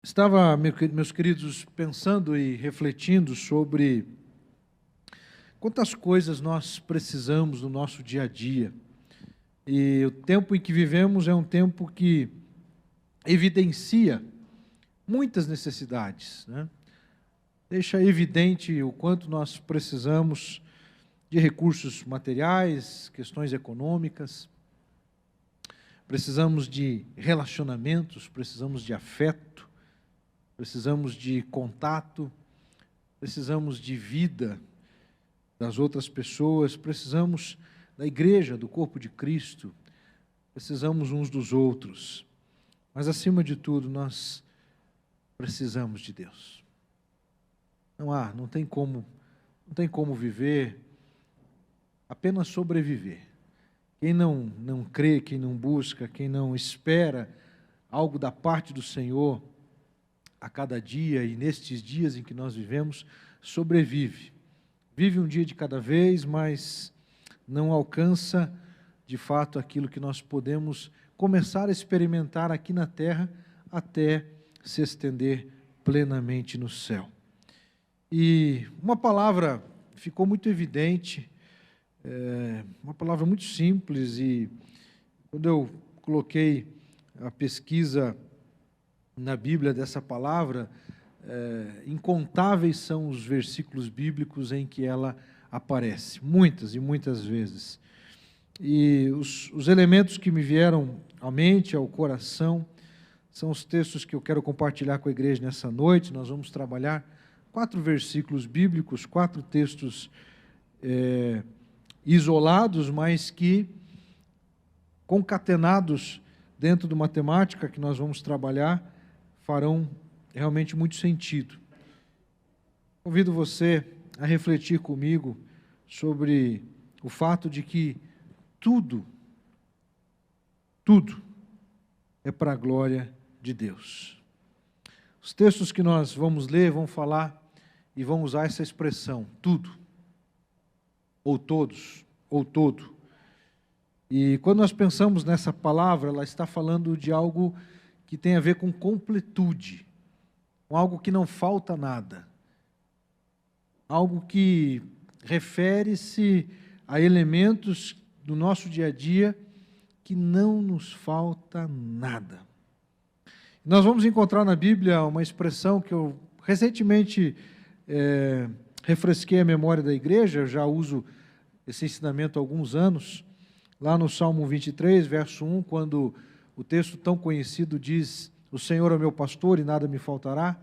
Estava, meus queridos, pensando e refletindo sobre quantas coisas nós precisamos no nosso dia a dia. E o tempo em que vivemos é um tempo que evidencia muitas necessidades, né? Deixa evidente o quanto nós precisamos de recursos materiais, questões econômicas, precisamos de relacionamentos, precisamos de afeto, precisamos de contato, precisamos de vida das outras pessoas, precisamos da igreja, do corpo de Cristo, precisamos uns dos outros. Mas, acima de tudo, nós precisamos de Deus. Não tem como viver, apenas sobreviver. Quem não crê, quem não busca, quem não espera algo da parte do Senhor a cada dia e nestes dias em que nós vivemos, sobrevive. Vive um dia de cada vez, mas não alcança de fato aquilo que nós podemos começar a experimentar aqui na terra até se estender plenamente no céu. E uma palavra ficou muito evidente, uma palavra muito simples, e quando eu coloquei a pesquisa na Bíblia dessa palavra, incontáveis são os versículos bíblicos em que ela aparece, muitas e muitas vezes. E os elementos que me vieram à mente, ao coração, são os textos que eu quero compartilhar com a igreja nessa noite. Nós vamos trabalhar 4 versículos bíblicos, 4 textos isolados, mas que, concatenados dentro de uma temática que nós vamos trabalhar, farão realmente muito sentido. Convido você a refletir comigo sobre o fato de que tudo é para a glória de Deus. Os textos que nós vamos ler vão falar e vão usar essa expressão, tudo, ou todos, ou todo. E quando nós pensamos nessa palavra, ela está falando de algo que tem a ver com completude, com algo que não falta nada, algo que refere-se a elementos do nosso dia a dia que não nos falta nada. Nós vamos encontrar na Bíblia uma expressão que eu recentemente refresquei a memória da igreja, eu já uso esse ensinamento há alguns anos, lá no Salmo 23, verso 1, quando o texto tão conhecido diz: "O Senhor é meu pastor e nada me faltará".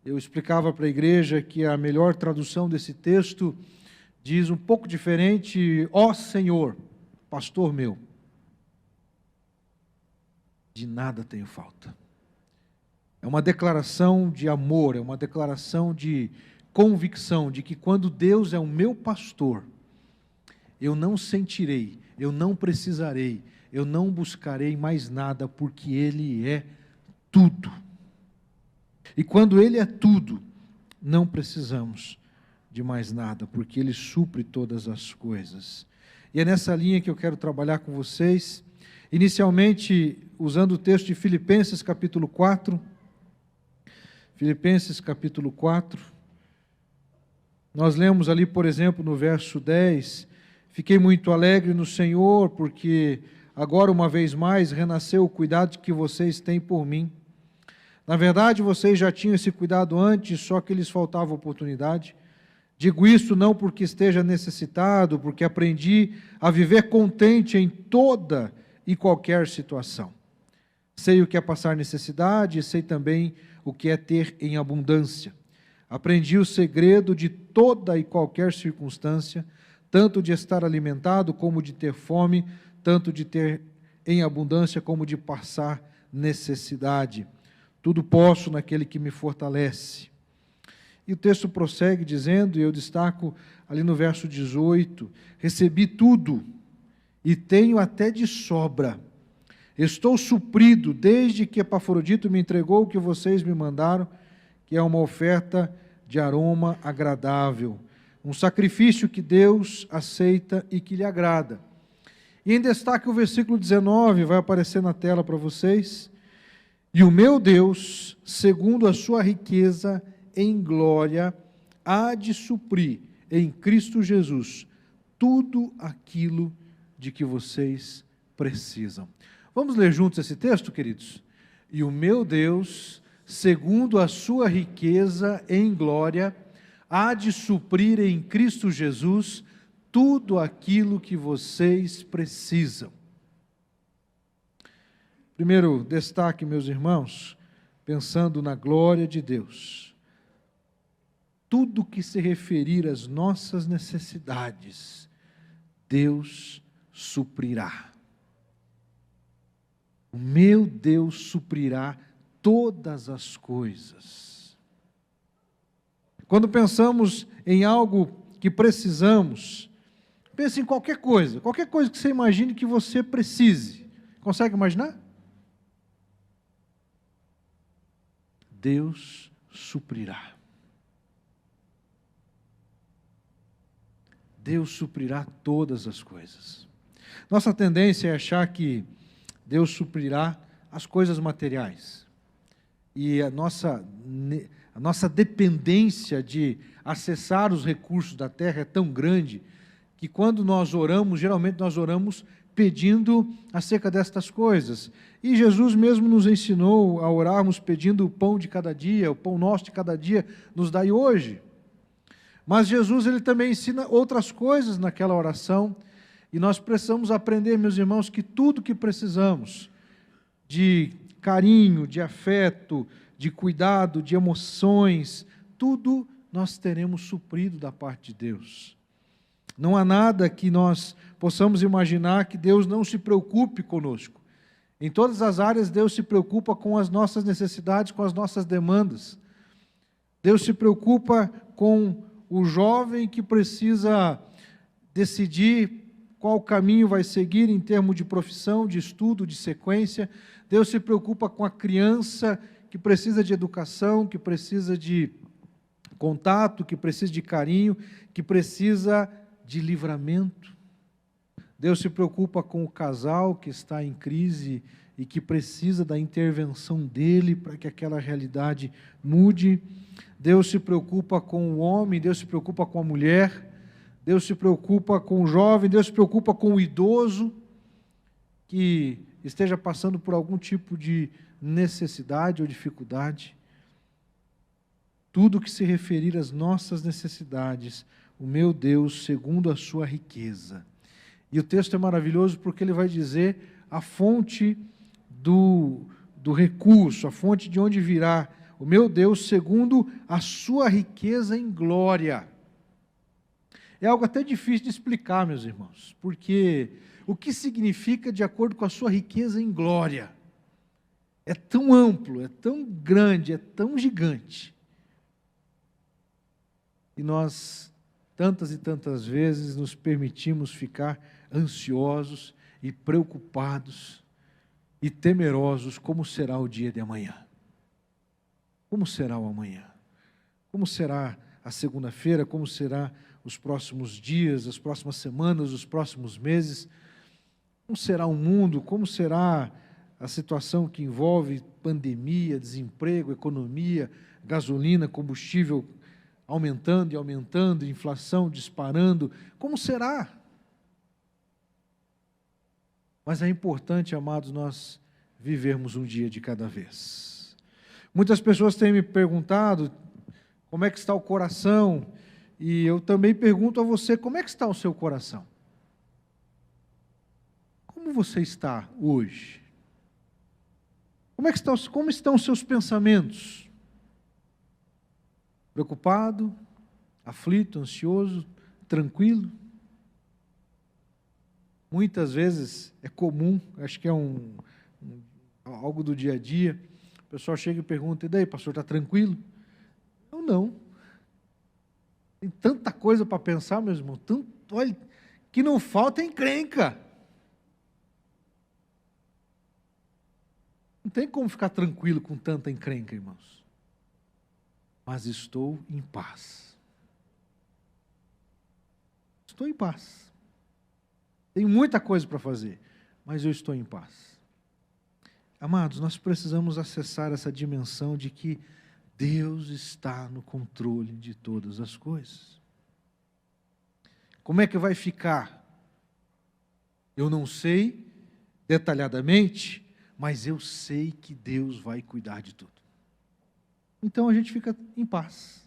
Eu explicava para a igreja que a melhor tradução desse texto diz um pouco diferente: "Ó Senhor, pastor meu, de nada tenho falta". É uma declaração de amor, é uma declaração de convicção de que quando Deus é o meu pastor, eu não sentirei, eu não precisarei, eu não buscarei mais nada, porque Ele é tudo. E quando Ele é tudo, não precisamos de mais nada, porque Ele supre todas as coisas. E é nessa linha que eu quero trabalhar com vocês, inicialmente usando o texto de Filipenses capítulo 4. Filipenses capítulo 4. Nós lemos ali, por exemplo, no verso 10, "Fiquei muito alegre no Senhor, porque agora, uma vez mais, renasceu o cuidado que vocês têm por mim. Na verdade, vocês já tinham esse cuidado antes, só que lhes faltava oportunidade. Digo isso não porque esteja necessitado, porque aprendi a viver contente em toda e qualquer situação. Sei o que é passar necessidade e sei também o que é ter em abundância. Aprendi o segredo de toda e qualquer circunstância, tanto de estar alimentado como de ter fome, tanto de ter em abundância como de passar necessidade. Tudo posso naquele que me fortalece". E o texto prossegue dizendo, e eu destaco ali no verso 18, "Recebi tudo e tenho até de sobra. Estou suprido desde que Epafrodito me entregou o que vocês me mandaram, que é uma oferta de aroma agradável, um sacrifício que Deus aceita e que lhe agrada". E em destaque o versículo 19, vai aparecer na tela para vocês. E o meu Deus, segundo a sua riqueza em glória, há de suprir em Cristo Jesus tudo aquilo de que vocês precisam. Vamos ler juntos esse texto, queridos? E o meu Deus, segundo a sua riqueza em glória, há de suprir em Cristo Jesus tudo aquilo que vocês precisam. Primeiro destaque, meus irmãos, pensando na glória de Deus. Tudo que se referir às nossas necessidades, Deus suprirá. O meu Deus suprirá todas as coisas. Quando pensamos em algo que precisamos, pense em qualquer coisa que você imagine que você precise. Consegue imaginar? Deus suprirá. Deus suprirá todas as coisas. Nossa tendência é achar que Deus suprirá as coisas materiais. E a nossa dependência de acessar os recursos da terra é tão grande que quando nós oramos, geralmente nós oramos pedindo acerca destas coisas. E Jesus mesmo nos ensinou a orarmos pedindo o pão de cada dia, o pão nosso de cada dia, nos dai hoje. Mas Jesus, ele também ensina outras coisas naquela oração, e nós precisamos aprender, meus irmãos, que tudo que precisamos, de carinho, de afeto, de cuidado, de emoções, tudo nós teremos suprido da parte de Deus. Não há nada que nós possamos imaginar que Deus não se preocupe conosco. Em todas as áreas, Deus se preocupa com as nossas necessidades, com as nossas demandas. Deus se preocupa com o jovem que precisa decidir qual caminho vai seguir em termos de profissão, de estudo, de sequência. Deus se preocupa com a criança que precisa de educação, que precisa de contato, que precisa de carinho, que precisa de livramento. Deus se preocupa com o casal que está em crise e que precisa da intervenção dele para que aquela realidade mude. Deus se preocupa com o homem, Deus se preocupa com a mulher, Deus se preocupa com o jovem, Deus se preocupa com o idoso que esteja passando por algum tipo de necessidade ou dificuldade. Tudo que se referir às nossas necessidades, o meu Deus, segundo a sua riqueza. E o texto é maravilhoso porque ele vai dizer a fonte do recurso, a fonte de onde virá o meu Deus, segundo a sua riqueza em glória. É algo até difícil de explicar, meus irmãos, porque o que significa de acordo com a sua riqueza em glória? É tão amplo, é tão grande, é tão gigante. E nós, tantas e tantas vezes, nos permitimos ficar ansiosos e preocupados e temerosos como será o dia de amanhã. Como será o amanhã? Como será a segunda-feira? Como será os próximos dias, as próximas semanas, os próximos meses? Como será o mundo? Como será a situação que envolve pandemia, desemprego, economia, gasolina, combustível aumentando e aumentando, inflação disparando? Como será? Mas é importante, amados, nós vivermos um dia de cada vez. Muitas pessoas têm me perguntado como é que está o coração, e eu também pergunto a você, como é que está o seu coração? Como você está hoje? Como estão os seus pensamentos? Preocupado, aflito, ansioso, tranquilo? Muitas vezes é comum, acho que é algo do dia a dia, o pessoal chega e pergunta, e daí, pastor, está tranquilo? Eu não. Tem tanta coisa para pensar, meu irmão, olha, que não falta é encrenca. Não tem como ficar tranquilo com tanta encrenca, irmãos. Mas estou em paz. Estou em paz. Tenho muita coisa para fazer, mas eu estou em paz. Amados, nós precisamos acessar essa dimensão de que Deus está no controle de todas as coisas. Como é que vai ficar? Eu não sei detalhadamente, mas eu sei que Deus vai cuidar de tudo. Então a gente fica em paz.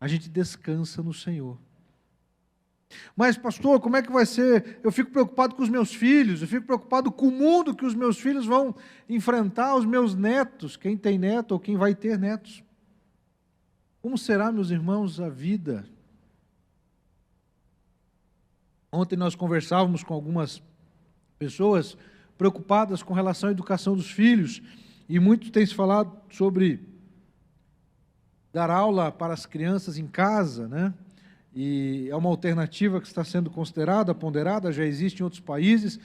A gente descansa no Senhor. Mas, pastor, como é que vai ser? Eu fico preocupado com os meus filhos, eu fico preocupado com o mundo que os meus filhos vão enfrentar, os meus netos, quem tem neto ou quem vai ter netos. Como será, meus irmãos, a vida? Ontem nós conversávamos com algumas pessoas preocupadas com relação à educação dos filhos, e muito tem se falado sobre dar aula para as crianças em casa, né? E é uma alternativa que está sendo considerada, ponderada, já existe em outros países,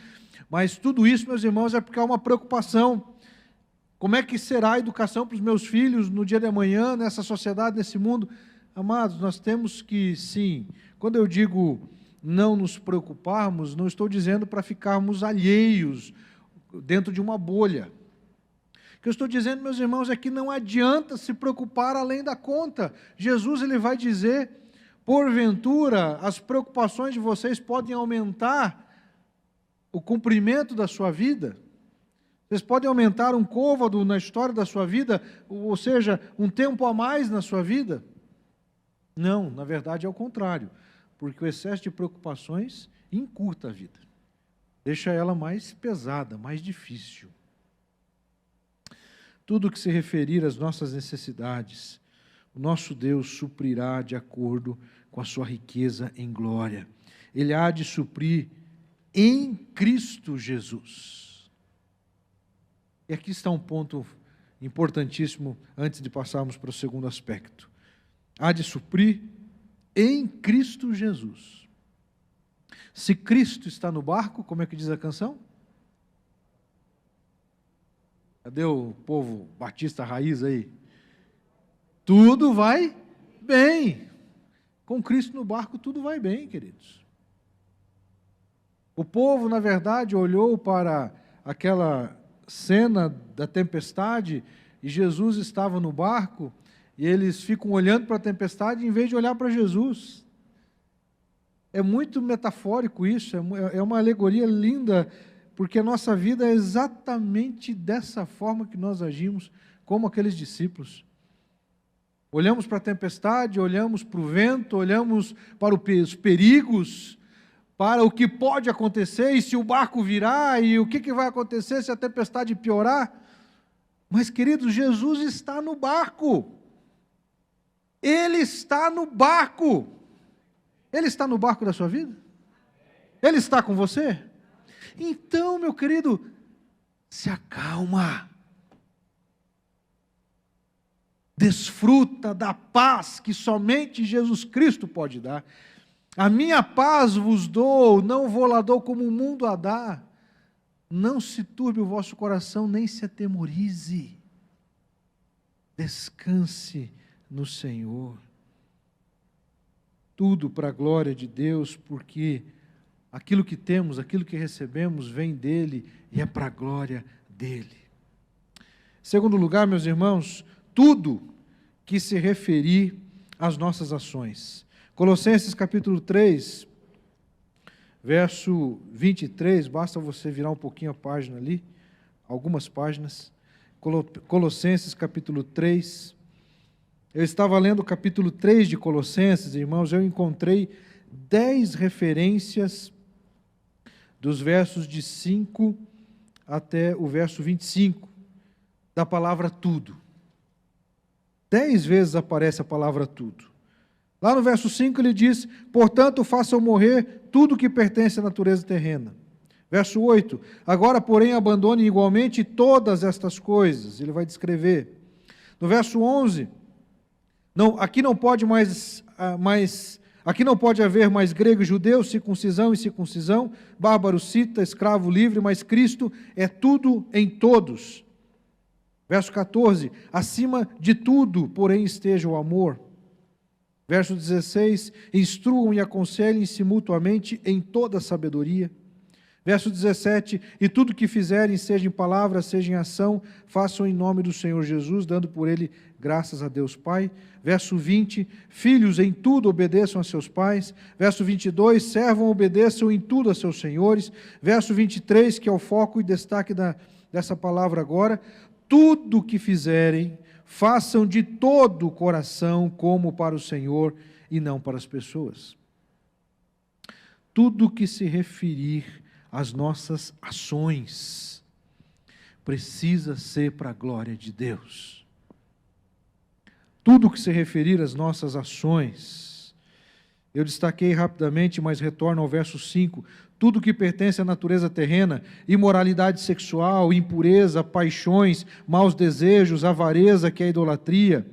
mas tudo isso, meus irmãos, é porque há uma preocupação. Como é que será a educação para os meus filhos no dia de amanhã, nessa sociedade, nesse mundo? Amados, nós temos que, sim, quando eu digo não nos preocuparmos, não estou dizendo para ficarmos alheios dentro de uma bolha. O que eu estou dizendo, meus irmãos, é que não adianta se preocupar além da conta. Jesus, ele vai dizer: porventura, as preocupações de vocês podem aumentar o cumprimento da sua vida? Vocês podem aumentar um côvado na história da sua vida, ou seja, um tempo a mais na sua vida? Não, na verdade é o contrário, porque o excesso de preocupações encurta a vida, deixa ela mais pesada, mais difícil. Tudo que se referir às nossas necessidades, o nosso Deus suprirá de acordo com a sua riqueza em glória. Ele há de suprir em Cristo Jesus. E aqui está um ponto importantíssimo antes de passarmos para o segundo aspecto. Há de suprir em Cristo Jesus. Se Cristo está no barco, como é que diz a canção? Cadê o povo batista raiz aí? Tudo vai bem. Com Cristo no barco, tudo vai bem, queridos. O povo, na verdade, olhou para aquela cena da tempestade e Jesus estava no barco e eles ficam olhando para a tempestade em vez de olhar para Jesus. É muito metafórico isso, é uma alegoria linda, porque a nossa vida é exatamente dessa forma que nós agimos, como aqueles discípulos. Olhamos para a tempestade, olhamos para o vento, olhamos para os perigos, para o que pode acontecer, e se o barco virar, e o que vai acontecer se a tempestade piorar. Mas, queridos, Jesus está no barco. Ele está no barco. Ele está no barco da sua vida? Ele está com você? Então, meu querido, se acalma. Desfruta da paz que somente Jesus Cristo pode dar. A minha paz vos dou, não vou lá dou como o mundo a dá. Não se turbe o vosso coração, nem se atemorize. Descanse no Senhor. Tudo para a glória de Deus, porque aquilo que temos, aquilo que recebemos, vem dEle e é para a glória dEle. Segundo lugar, meus irmãos, tudo que se referir às nossas ações. Colossenses capítulo 3, verso 23, basta você virar um pouquinho a página ali, algumas páginas. Colossenses capítulo 3. Eu estava lendo o capítulo 3 de Colossenses, irmãos, eu encontrei 10 referências dos versos de 5 até o verso 25, da palavra tudo. 10 vezes aparece a palavra tudo. Lá no verso 5 ele diz: portanto, façam morrer tudo que pertence à natureza terrena. Verso 8: agora, porém, abandonem igualmente todas estas coisas. Ele vai descrever. No verso 11, aqui não pode haver mais grego e judeu, circuncisão e circuncisão, bárbaro, cita, escravo, livre, mas Cristo é tudo em todos. Verso 14, acima de tudo, porém, esteja o amor. Verso 16, instruam e aconselhem-se mutuamente em toda sabedoria. Verso 17, e tudo que fizerem, seja em palavra, seja em ação, façam em nome do Senhor Jesus, dando por ele graças a Deus Pai. Verso 20, filhos, em tudo obedeçam a seus pais. Verso 22, servam, obedeçam em tudo a seus senhores. Verso 23, que é o foco e destaque dessa palavra agora, tudo que fizerem, façam de todo o coração, como para o Senhor e não para as pessoas. Tudo que se referir às nossas ações precisa ser para a glória de Deus. Tudo que se referir às nossas ações, eu destaquei rapidamente, mas retorno ao verso 5, tudo que pertence à natureza terrena, imoralidade sexual, impureza, paixões, maus desejos, avareza, que é a idolatria.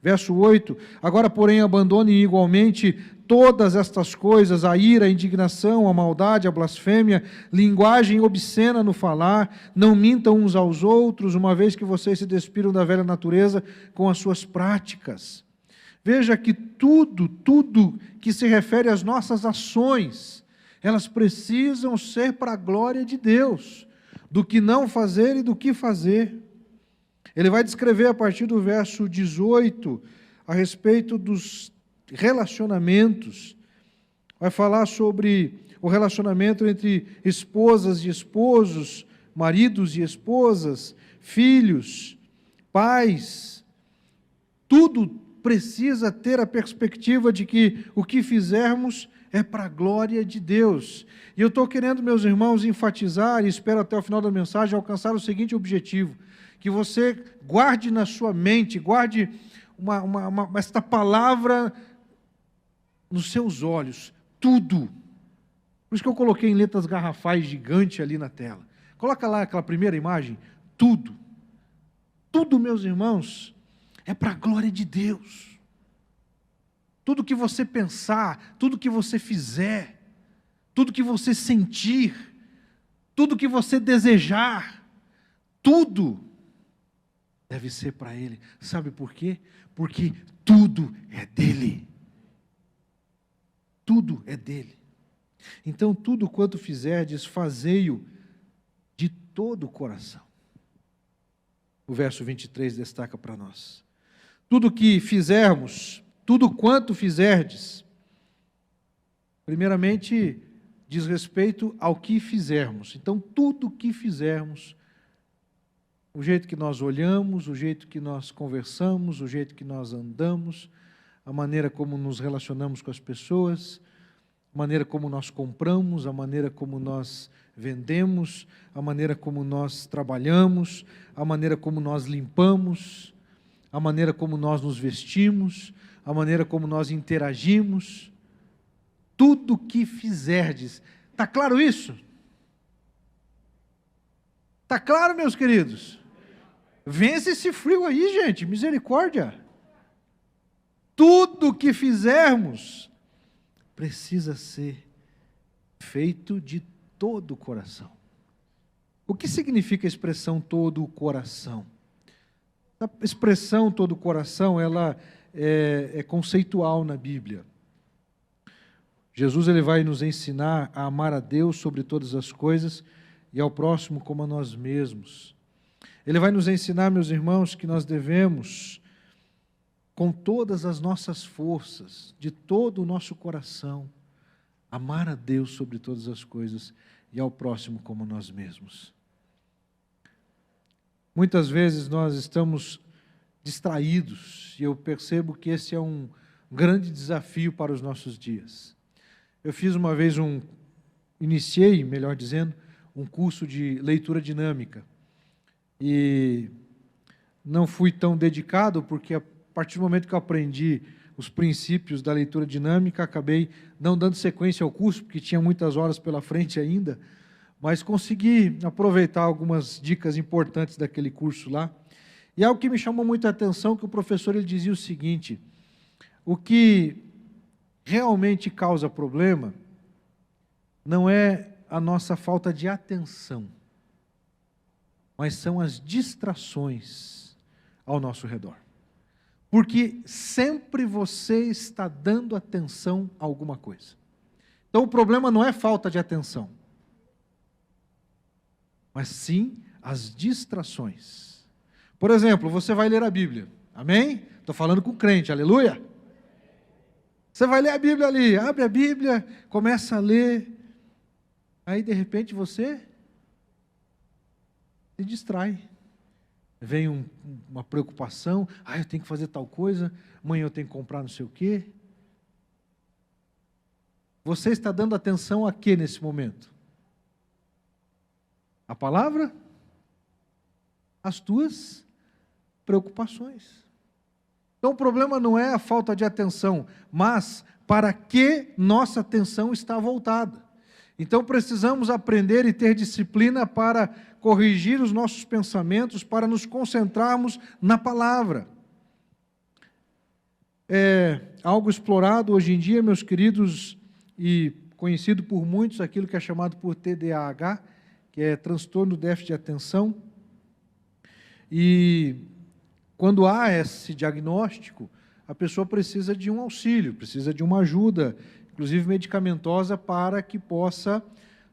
Verso 8, agora, porém, abandonem igualmente todas estas coisas, a ira, a indignação, a maldade, a blasfêmia, linguagem obscena no falar, não mintam uns aos outros, uma vez que vocês se despiram da velha natureza com as suas práticas. Veja que tudo que se refere às nossas ações, elas precisam ser para a glória de Deus, do que não fazer e do que fazer. Ele vai descrever a partir do verso 18, a respeito dos relacionamentos, vai falar sobre o relacionamento entre esposas e esposos, maridos e esposas, filhos, pais. Tudo precisa ter a perspectiva de que o que fizermos é para a glória de Deus. E eu estou querendo, meus irmãos, enfatizar, e espero até o final da mensagem alcançar o seguinte objetivo, que você guarde na sua mente, guarde esta palavra nos seus olhos, tudo. Por isso que eu coloquei em letras garrafais gigante ali na tela. Coloca lá aquela primeira imagem, tudo. Tudo, meus irmãos, é para a glória de Deus. Tudo que você pensar, tudo que você fizer, tudo que você sentir, tudo que você desejar, tudo deve ser para Ele. Sabe por quê? Porque tudo é dEle. Tudo é dEle. Então, tudo quanto fizerdes, fazei-o de todo o coração. O verso 23 destaca para nós. Tudo que fizermos, tudo quanto fizerdes, primeiramente, diz respeito ao que fizermos. Então, tudo que fizermos, o jeito que nós olhamos, o jeito que nós conversamos, o jeito que nós andamos, a maneira como nos relacionamos com as pessoas, a maneira como nós compramos, a maneira como nós vendemos, a maneira como nós trabalhamos, a maneira como nós limpamos, a maneira como nós nos vestimos, a maneira como nós interagimos, tudo que fizerdes. Está claro isso? Está claro, meus queridos? Vence esse frio aí, gente, misericórdia. Tudo que fizermos precisa ser feito de todo o coração. O que significa a expressão todo o coração? A expressão todo o coração, ela é conceitual na Bíblia. Jesus ele vai nos ensinar a amar a Deus sobre todas as coisas e ao próximo como a nós mesmos. Ele vai nos ensinar, meus irmãos, que nós devemos, com todas as nossas forças, de todo o nosso coração, amar a Deus sobre todas as coisas e ao próximo como nós mesmos. Muitas vezes nós estamos distraídos e eu percebo que esse é um grande desafio para os nossos dias. Eu fiz uma vez iniciei, melhor dizendo, um curso de leitura dinâmica e não fui tão dedicado porque a partir do momento que eu aprendi os princípios da leitura dinâmica, acabei não dando sequência ao curso, porque tinha muitas horas pela frente ainda, mas consegui aproveitar algumas dicas importantes daquele curso lá. E algo que me chamou muita atenção, que o professor ele dizia o seguinte, o que realmente causa problema não é a nossa falta de atenção, mas são as distrações ao nosso redor. Porque sempre você está dando atenção a alguma coisa. Então o problema não é falta de atenção. mas sim as distrações. Por exemplo, você vai ler a Bíblia, amém? Estou falando com crente, aleluia? Você vai ler a Bíblia ali, abre a Bíblia, começa a ler, aí de repente você se distrai. Vem uma preocupação, eu tenho que fazer tal coisa, amanhã eu tenho que comprar não sei o quê. Você está dando atenção a quê nesse momento? A palavra? As tuas preocupações. Então o problema não é a falta de atenção, mas para que nossa atenção está voltada. Então precisamos aprender e ter disciplina para corrigir os nossos pensamentos, para nos concentrarmos na palavra. É algo explorado hoje em dia, meus queridos, e conhecido por muitos, aquilo que é chamado por TDAH, que é transtorno de déficit de atenção. E quando há esse diagnóstico, a pessoa precisa de um auxílio, precisa de uma ajuda, inclusive medicamentosa, para que possa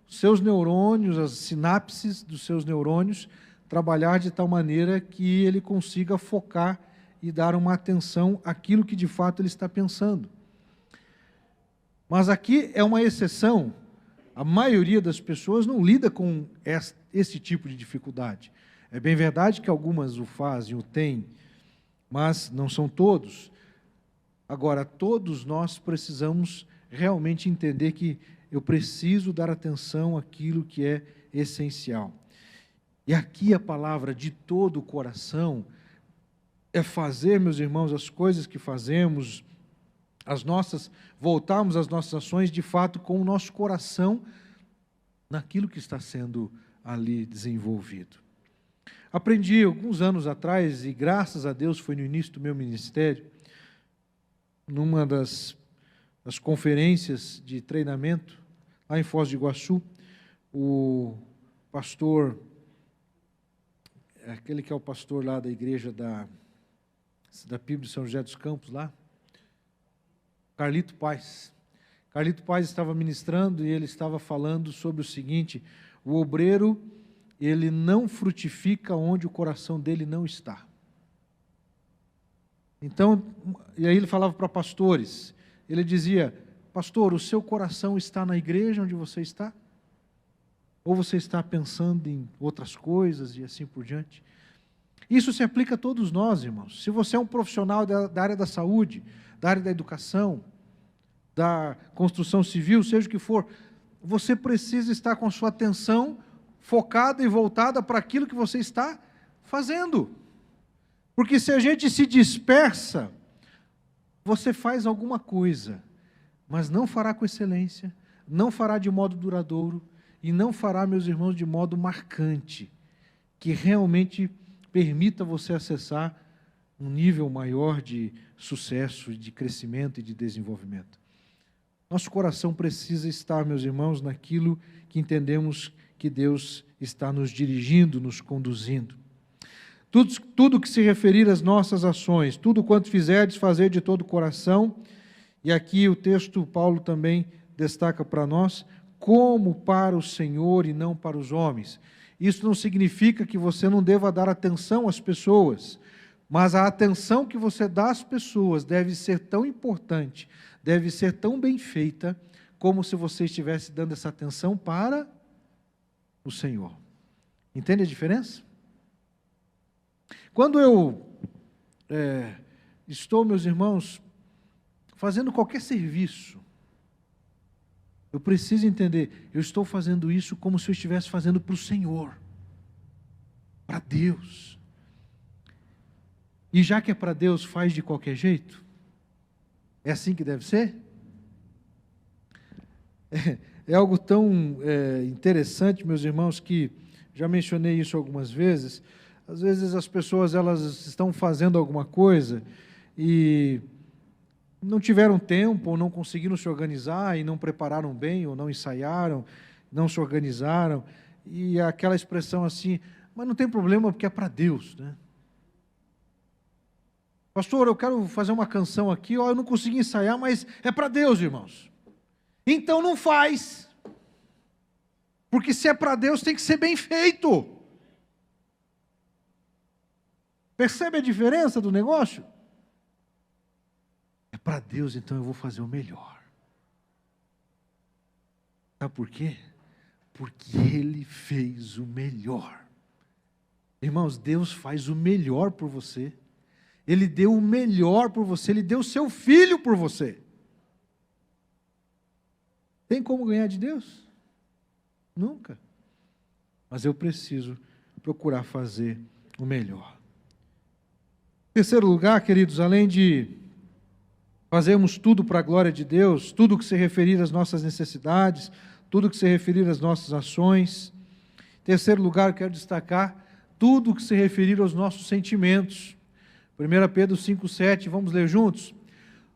seus neurônios, as sinapses dos seus neurônios, trabalhar de tal maneira que ele consiga focar e dar uma atenção àquilo que de fato ele está pensando. Mas aqui é uma exceção, a maioria das pessoas não lida com esse tipo de dificuldade. É bem verdade que algumas o fazem, o têm, mas não são todos. Agora, todos nós precisamos realmente entender que eu preciso dar atenção àquilo que é essencial. E aqui a palavra de todo o coração é fazer, meus irmãos, as coisas que fazemos, voltarmos as nossas ações, de fato, com o nosso coração naquilo que está sendo ali desenvolvido. Aprendi alguns anos atrás, e graças a Deus foi no início do meu ministério, numa das conferências de treinamento, lá em Foz do Iguaçu, o pastor, aquele que é o pastor lá da igreja da PIB de São José dos Campos, lá, Carlito Paz. Carlito Paz estava ministrando e ele estava falando sobre o seguinte: o obreiro, ele não frutifica onde o coração dele não está. Então, e aí ele falava para pastores, ele dizia: pastor, o seu coração está na igreja onde você está? Ou você está pensando em outras coisas e assim por diante? Isso se aplica a todos nós, irmãos. Se você é um profissional da área da saúde, da área da educação, da construção civil, seja o que for, você precisa estar com a sua atenção focada e voltada para aquilo que você está fazendo. Porque se a gente se dispersa, você faz alguma coisa, mas não fará com excelência, não fará de modo duradouro e não fará, meus irmãos, de modo marcante, que realmente permita você acessar um nível maior de sucesso, de crescimento e de desenvolvimento. Nosso coração precisa estar, meus irmãos, naquilo que entendemos que Deus está nos dirigindo, nos conduzindo. Tudo que se referir às nossas ações, tudo quanto fizerdes, fazer de todo o coração, e aqui o texto, Paulo também destaca para nós, como para o Senhor e não para os homens. Isso não significa que você não deva dar atenção às pessoas, mas a atenção que você dá às pessoas deve ser tão importante, deve ser tão bem feita, como se você estivesse dando essa atenção para o Senhor. Entende a diferença? Quando eu estou, meus irmãos, fazendo qualquer serviço, eu preciso entender, eu estou fazendo isso como se eu estivesse fazendo para o Senhor, para Deus. E já que é para Deus, faz de qualquer jeito? É assim que deve ser? É algo tão interessante, meus irmãos, que já mencionei isso algumas vezes. Às vezes as pessoas elas estão fazendo alguma coisa e não tiveram tempo, ou não conseguiram se organizar, e não prepararam bem, ou não ensaiaram, não se organizaram, e aquela expressão assim, mas não tem problema porque é para Deus, né? Pastor, eu quero fazer uma canção aqui, eu não consegui ensaiar, mas é para Deus, irmãos. Então não faz. Porque se é para Deus, tem que ser bem feito. Percebe a diferença do negócio? É para Deus, então eu vou fazer o melhor. Sabe por quê? Porque Ele fez o melhor. Irmãos, Deus faz o melhor por você. Ele deu o melhor por você. Ele deu o seu filho por você. Tem como ganhar de Deus? Nunca. Mas eu preciso procurar fazer o melhor. Em terceiro lugar, queridos, além de fazermos tudo para a glória de Deus, tudo que se referir às nossas necessidades, tudo que se referir às nossas ações. Em terceiro lugar, eu quero destacar tudo que se referir aos nossos sentimentos. 1 Pedro 5,7, vamos ler juntos?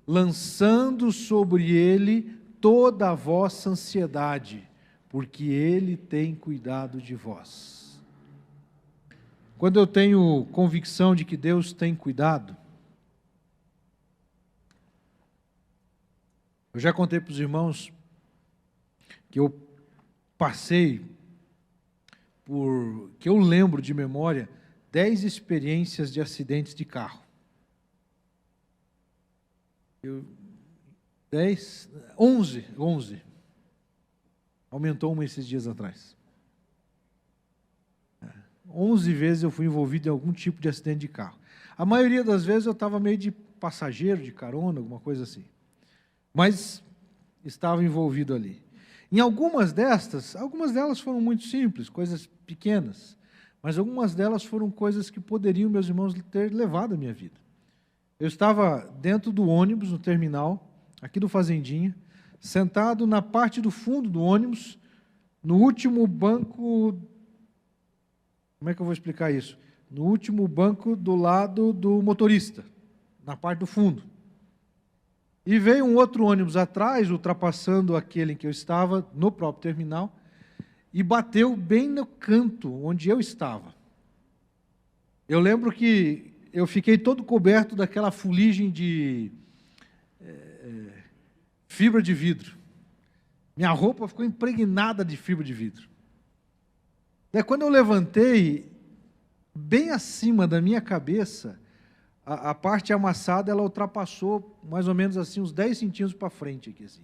Lançando sobre ele toda a vossa ansiedade, porque ele tem cuidado de vós. Quando eu tenho convicção de que Deus tem cuidado, eu já contei para os irmãos que eu passei que eu lembro de memória, 10 experiências de acidentes de carro. 11. Aumentou uma esses dias atrás. 11 vezes eu fui envolvido em algum tipo de acidente de carro. A maioria das vezes eu estava meio de passageiro, de carona, alguma coisa assim. Mas estava envolvido ali. Em algumas delas foram muito simples, coisas pequenas, mas algumas delas foram coisas que poderiam, meus irmãos, ter levado a minha vida. Eu estava dentro do ônibus, no terminal, aqui do Fazendinha, sentado na parte do fundo do ônibus, no último banco, como é que eu vou explicar isso? No último banco do lado do motorista, na parte do fundo. E veio um outro ônibus atrás, ultrapassando aquele em que eu estava, no próprio terminal, e bateu bem no canto onde eu estava. Eu lembro que eu fiquei todo coberto daquela fuligem de fibra de vidro. Minha roupa ficou impregnada de fibra de vidro. Daí, quando eu levantei, bem acima da minha cabeça, a parte amassada, ela ultrapassou mais ou menos assim, uns 10 centímetros para frente, aqui, assim,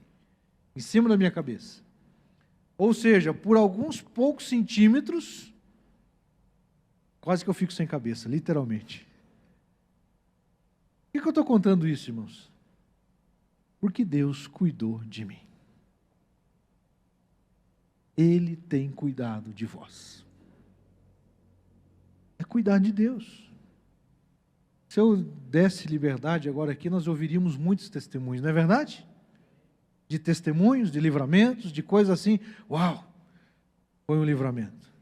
em cima da minha cabeça. Ou seja, por alguns poucos centímetros, quase que eu fico sem cabeça, literalmente. Por que eu estou contando isso, irmãos? Porque Deus cuidou de mim. Ele tem cuidado de vós. É cuidar de Deus. Se eu desse liberdade agora aqui, nós ouviríamos muitos testemunhos, não é verdade? De testemunhos, de livramentos, de coisas assim. Uau! Foi um livramento.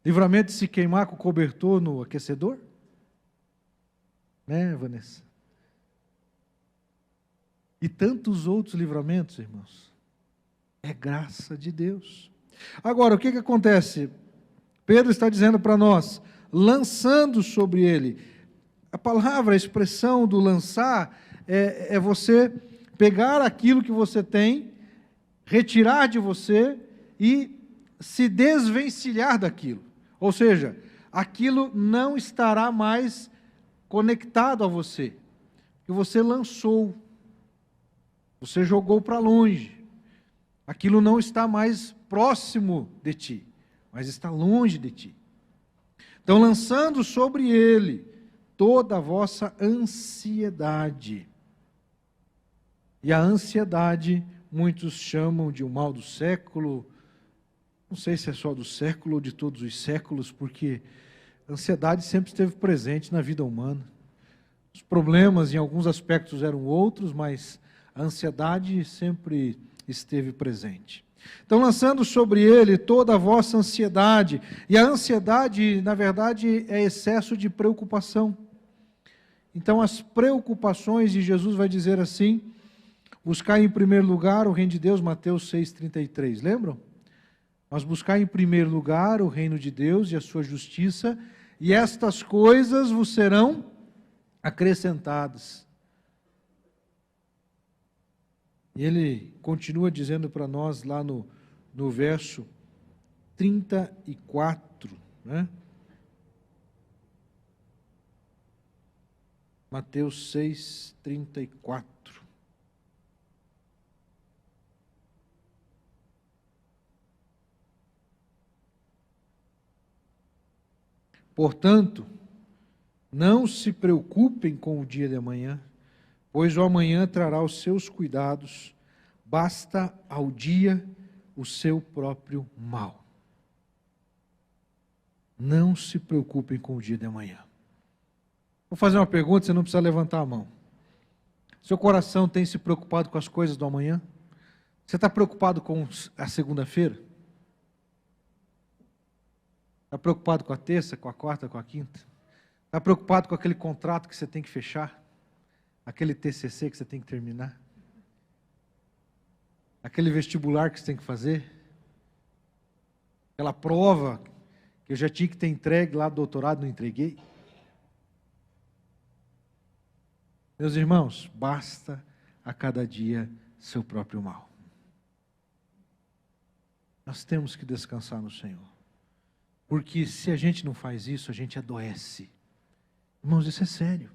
Livramento de se queimar com o cobertor no aquecedor? Né, Vanessa? E tantos outros livramentos, irmãos. É graça de Deus. Agora, o que acontece? Pedro está dizendo para nós, lançando sobre ele. A palavra, a expressão do lançar, é você pegar aquilo que você tem, retirar de você e se desvencilhar daquilo. Ou seja, aquilo não estará mais conectado a você. Porque você lançou, você jogou para longe. Aquilo não está mais próximo de ti, mas está longe de ti. Então, lançando sobre ele toda a vossa ansiedade. E a ansiedade, muitos chamam de o mal do século. Não sei se é só do século ou de todos os séculos, porque a ansiedade sempre esteve presente na vida humana. Os problemas, em alguns aspectos, eram outros, mas a ansiedade sempre esteve presente. Então, lançando sobre ele toda a vossa ansiedade. E a ansiedade, na verdade, é excesso de preocupação. Então, as preocupações, de Jesus vai dizer assim, buscar em primeiro lugar o reino de Deus, Mateus 6,33, lembram? Mas buscar em primeiro lugar o reino de Deus e a sua justiça, e estas coisas vos serão acrescentadas. E ele continua dizendo para nós lá no no verso 34, né? Mateus 6, 34. Portanto, não se preocupem com o dia de amanhã, pois o amanhã trará os seus cuidados, basta ao dia o seu próprio mal. Não se preocupem com o dia de amanhã. Vou fazer uma pergunta, você não precisa levantar a mão. Seu coração tem se preocupado com as coisas do amanhã? Você está preocupado com a segunda-feira? Está preocupado com a terça, com a quarta, com a quinta? Está preocupado com aquele contrato que você tem que fechar? Aquele TCC que você tem que terminar? Aquele vestibular que você tem que fazer? Aquela prova que eu já tinha que ter entregue lá do doutorado, não entreguei? Meus irmãos, basta a cada dia seu próprio mal. Nós temos que descansar no Senhor. Porque se a gente não faz isso, a gente adoece. Irmãos, isso é sério.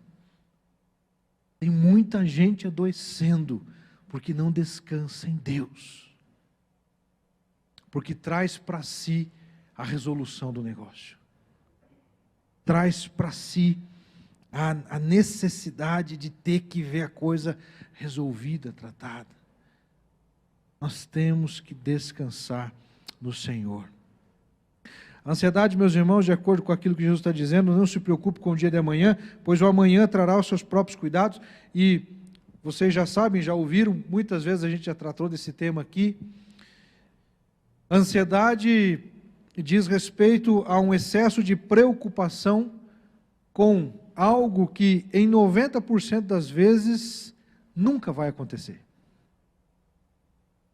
Tem muita gente adoecendo porque não descansa em Deus. Porque traz para si a resolução do negócio. Traz para si a necessidade de ter que ver a coisa resolvida, tratada. Nós temos que descansar no Senhor. A ansiedade, meus irmãos, de acordo com aquilo que Jesus está dizendo, não se preocupe com o dia de amanhã, pois o amanhã trará os seus próprios cuidados. E vocês já sabem, já ouviram, muitas vezes a gente já tratou desse tema aqui. A ansiedade diz respeito a um excesso de preocupação com algo que em 90% das vezes nunca vai acontecer.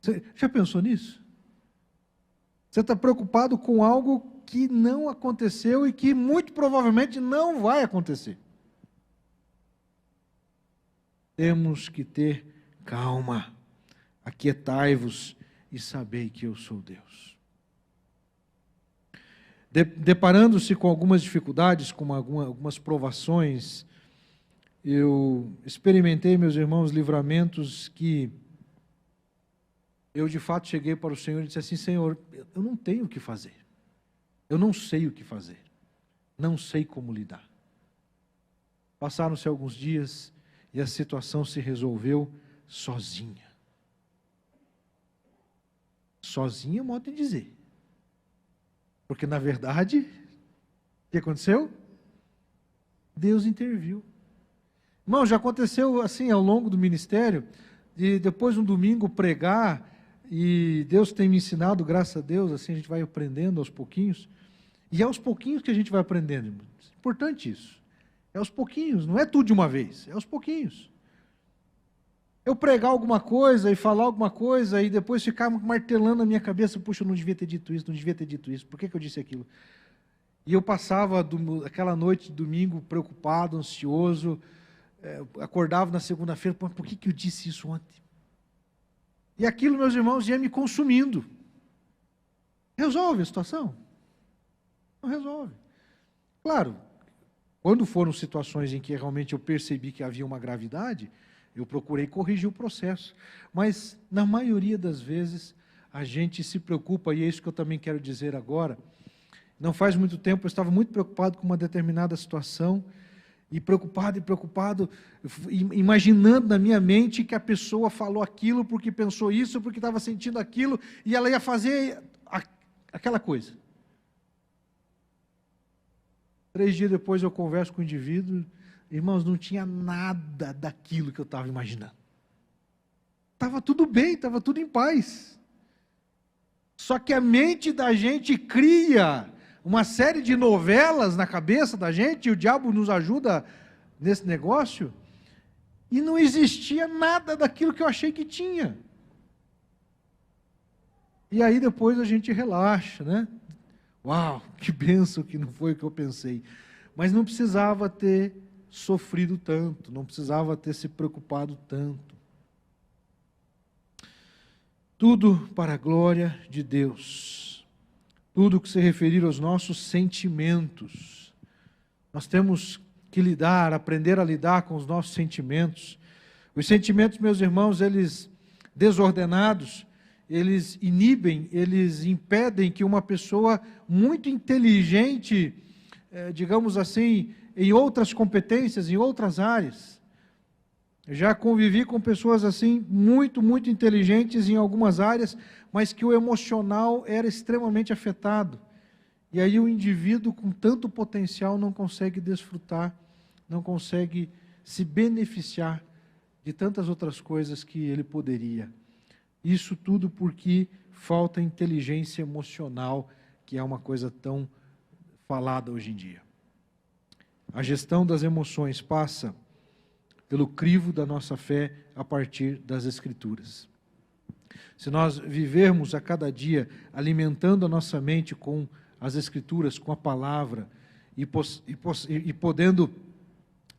Você já pensou nisso? Você está preocupado com algo que não aconteceu e que muito provavelmente não vai acontecer. Temos que ter calma, aquietai-vos e sabei que eu sou Deus. Deparando-se com algumas dificuldades, com algumas provações, eu experimentei, meus irmãos, livramentos que eu de fato cheguei para o Senhor e disse assim: Senhor, eu não tenho o que fazer, eu não sei o que fazer, não sei como lidar. Passaram-se alguns dias e a situação se resolveu sozinha. Sozinha é modo de dizer. Porque, na verdade, o que aconteceu? Deus interviu. Irmão, já aconteceu assim ao longo do ministério, de depois de um domingo pregar, e Deus tem me ensinado, graças a Deus, assim a gente vai aprendendo aos pouquinhos, e é aos pouquinhos que a gente vai aprendendo, irmão. É importante isso. É aos pouquinhos, não é tudo de uma vez, é aos pouquinhos. Eu pregar alguma coisa e falar alguma coisa e depois ficar martelando na minha cabeça: puxa, eu não devia ter dito isso, não devia ter dito isso, por que eu disse aquilo? E eu passava aquela noite de domingo preocupado, ansioso, acordava na segunda-feira: por que eu disse isso ontem? E aquilo, meus irmãos, ia me consumindo. Resolve a situação? Não resolve. Claro, quando foram situações em que realmente eu percebi que havia uma gravidade, eu procurei corrigir o processo. Mas, na maioria das vezes, a gente se preocupa, e é isso que eu também quero dizer agora. Não faz muito tempo, eu estava muito preocupado com uma determinada situação, e preocupado, imaginando na minha mente que a pessoa falou aquilo porque pensou isso, porque estava sentindo aquilo, e ela ia fazer aquela coisa. 3 dias depois eu converso com o indivíduo: irmãos, não tinha nada daquilo que eu estava imaginando. Estava tudo bem, estava tudo em paz. Só que a mente da gente cria uma série de novelas na cabeça da gente, e o diabo nos ajuda nesse negócio, e não existia nada daquilo que eu achei que tinha. E aí depois a gente relaxa, né? Uau, que bênção que não foi o que eu pensei. Mas não precisava ter sofrido tanto, não precisava ter se preocupado tanto. tudo para a glória de Deus. Tudo que se referir aos nossos sentimentos. Nós temos que aprender a lidar com os nossos sentimentos. Os sentimentos, meus irmãos, eles desordenados, eles inibem, eles impedem que uma pessoa muito inteligente, digamos assim, em outras competências, em outras áreas. Já convivi com pessoas assim, muito inteligentes em algumas áreas, mas que o emocional era extremamente afetado. E aí o indivíduo com tanto potencial não consegue desfrutar, não consegue se beneficiar de tantas outras coisas que ele poderia. Isso tudo porque falta inteligência emocional, que é uma coisa tão falada hoje em dia. A gestão das emoções passa pelo crivo da nossa fé a partir das Escrituras. Se nós vivermos a cada dia alimentando a nossa mente com as Escrituras, com a palavra, e podendo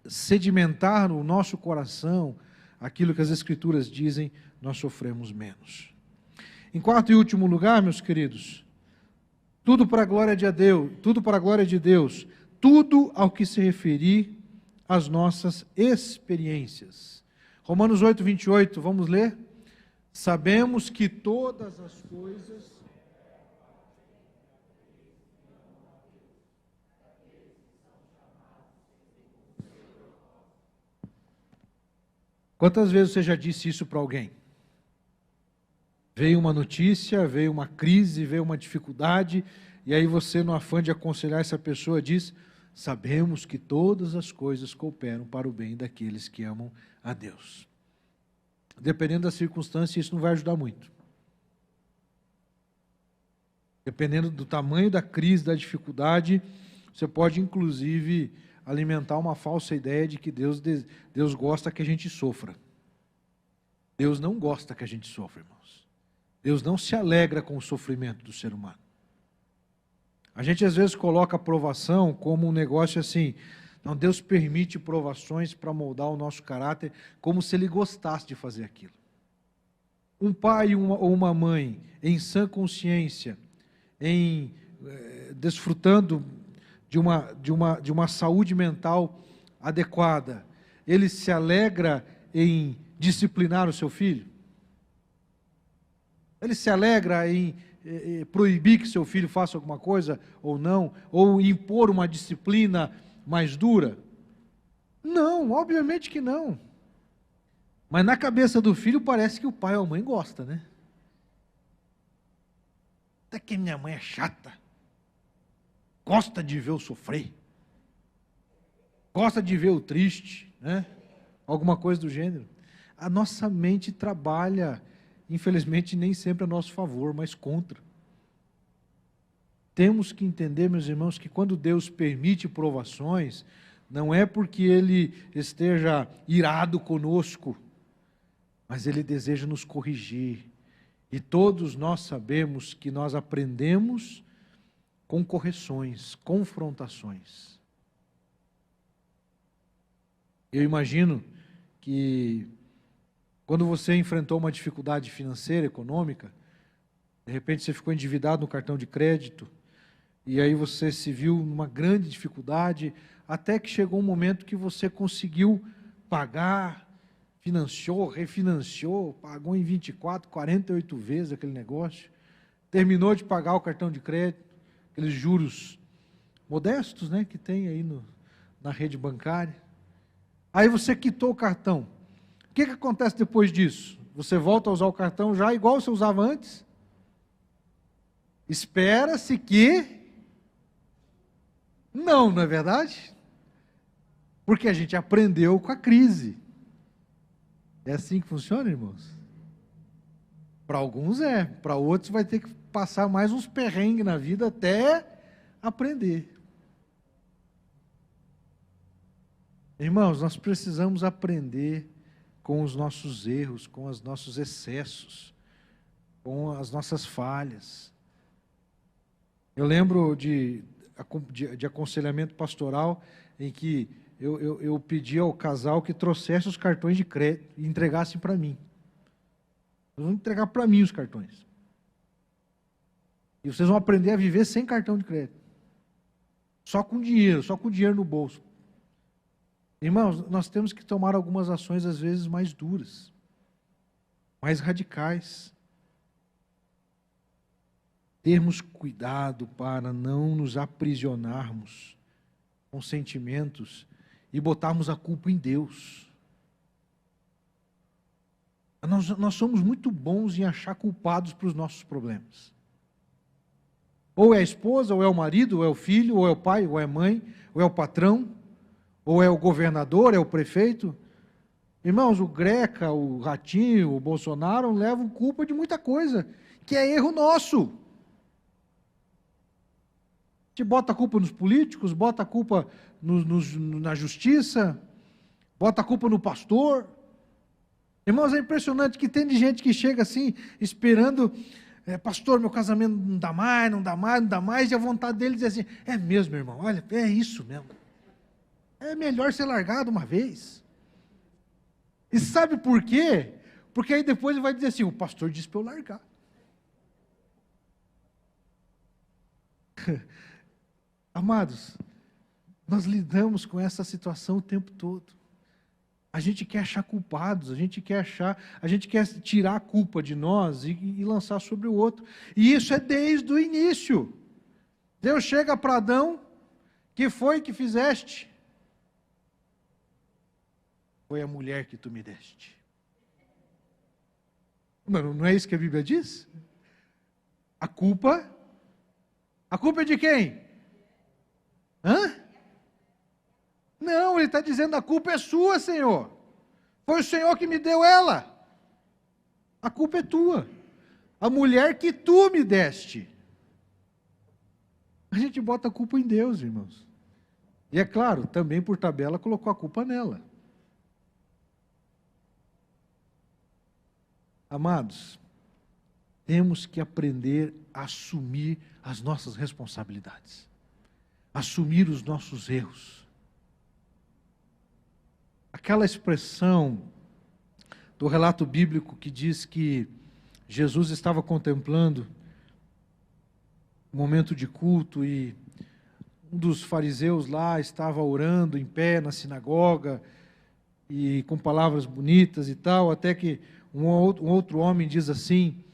sedimentar no nosso coração aquilo que as Escrituras dizem, nós sofremos menos. Em quarto e último lugar, meus queridos, tudo para a glória de Deus, tudo ao que se referir às nossas experiências. Romanos 8, 28, vamos ler? Sabemos que todas as coisas... Quantas vezes você já disse isso para alguém? Veio uma notícia, veio uma crise, veio uma dificuldade, e aí você, no afã de aconselhar essa pessoa, diz: sabemos que todas as coisas cooperam para o bem daqueles que amam a Deus. Dependendo da circunstância, isso não vai ajudar muito. Dependendo do tamanho da crise, da dificuldade, você pode, inclusive, alimentar uma falsa ideia de que Deus gosta que a gente sofra. Deus não gosta que a gente sofra, irmãos. Deus não se alegra com o sofrimento do ser humano. A gente às vezes coloca a provação como um negócio assim, não, Deus permite provações para moldar o nosso caráter, como se Ele gostasse de fazer aquilo. Um pai ou uma mãe, em sã consciência, desfrutando de uma saúde mental adequada, ele se alegra em disciplinar o seu filho? Ele se alegra em proibir que seu filho faça alguma coisa ou não? Ou impor uma disciplina mais dura? Não, obviamente que não. Mas na cabeça do filho parece que o pai ou a mãe gosta, né? Até que minha mãe é chata. Gosta de ver eu sofrer. Gosta de ver o triste, né? Alguma coisa do gênero. A nossa mente trabalha, infelizmente, nem sempre a nosso favor, mas contra. Temos que entender, meus irmãos, que quando Deus permite provações, não é porque Ele esteja irado conosco, mas Ele deseja nos corrigir. E todos nós sabemos que nós aprendemos com correções, confrontações. Eu imagino que quando você enfrentou uma dificuldade financeira, econômica, de repente você ficou endividado no cartão de crédito, e aí você se viu numa grande dificuldade, até que chegou um momento que você conseguiu pagar, financiou, refinanciou, pagou em 24, 48 vezes aquele negócio, terminou de pagar o cartão de crédito, aqueles juros modestos, né, que tem aí na rede bancária. Aí você quitou o cartão. O que acontece depois disso? Você volta a usar o cartão já igual você usava antes? Espera-se que... Não é verdade? Porque a gente aprendeu com a crise. É assim que funciona, irmãos? Para alguns é, para outros vai ter que passar mais uns perrengues na vida até aprender. Irmãos, nós precisamos aprender com os nossos erros, com os nossos excessos, com as nossas falhas. Eu lembro de aconselhamento pastoral em que eu pedi ao casal que trouxesse os cartões de crédito e entregassem para mim. Vão entregar para mim os cartões. E vocês vão aprender a viver sem cartão de crédito. Só com dinheiro no bolso. Irmãos, nós temos que tomar algumas ações, às vezes, mais duras, mais radicais. Termos cuidado para não nos aprisionarmos com sentimentos e botarmos a culpa em Deus. Nós somos muito bons em achar culpados para os nossos problemas. Ou é a esposa, ou é o marido, ou é o filho, ou é o pai, ou é a mãe, ou é o patrão, ou é o governador, é o prefeito. Irmãos, o Greca, o Ratinho, o Bolsonaro levam culpa de muita coisa, que é erro nosso. A gente bota a culpa nos políticos, bota a culpa na justiça, bota a culpa no pastor. Irmãos, é impressionante que tem de gente que chega assim, esperando, pastor, meu casamento não dá mais, e a vontade dele dizer assim, é mesmo, irmão, olha, é isso mesmo. É melhor ser largado uma vez. E sabe por quê? Porque aí depois ele vai dizer assim, o pastor disse para eu largar. Amados, nós lidamos com essa situação o tempo todo. A gente quer achar culpados, a gente quer tirar a culpa de nós e lançar sobre o outro. E isso é desde o início. Deus chega para Adão, que foi que fizeste? Foi a mulher que tu me deste. Não é isso que a Bíblia diz? A culpa é de quem? Não, ele está dizendo, a culpa é sua, Senhor. Foi o Senhor que me deu ela. A culpa é tua. A mulher que tu me deste. A gente bota a culpa em Deus, irmãos. E é claro, também por tabela colocou a culpa nela. Amados, temos que aprender a assumir as nossas responsabilidades. Assumir os nossos erros. Aquela expressão do relato bíblico que diz que Jesus estava contemplando um momento de culto e um dos fariseus lá estava orando em pé na sinagoga e com palavras bonitas e tal, até que um outro homem diz assim,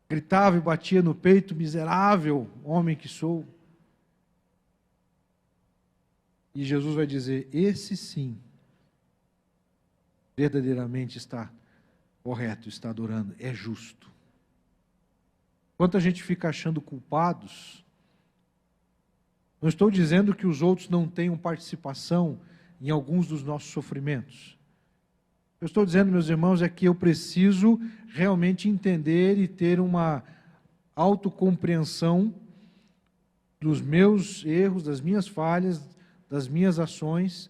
gritava e batia no peito, miserável homem que sou. E Jesus vai dizer, esse sim, verdadeiramente está correto, está adorando, é justo. Enquanto a gente fica achando culpados, não estou dizendo que os outros não tenham participação em alguns dos nossos sofrimentos. Eu estou dizendo, meus irmãos, é que eu preciso realmente entender e ter uma autocompreensão dos meus erros, das minhas falhas, das minhas ações,